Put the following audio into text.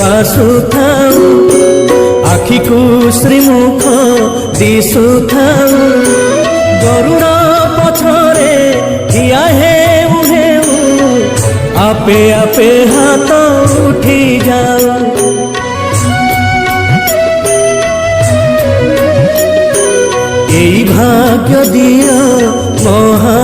ବାସୁଥାଉ ଆଖିକୁ ଶ୍ରୀମୁଖ ଦିଶୁଥାଉ ଗରୁଡ଼ ପଛରେ ଠିଆ ହେଉ ହେଉ ଆପେ ଆପେ ହାତ ଉଠି ଯାଉ। এই ভাগ্য দিও মহা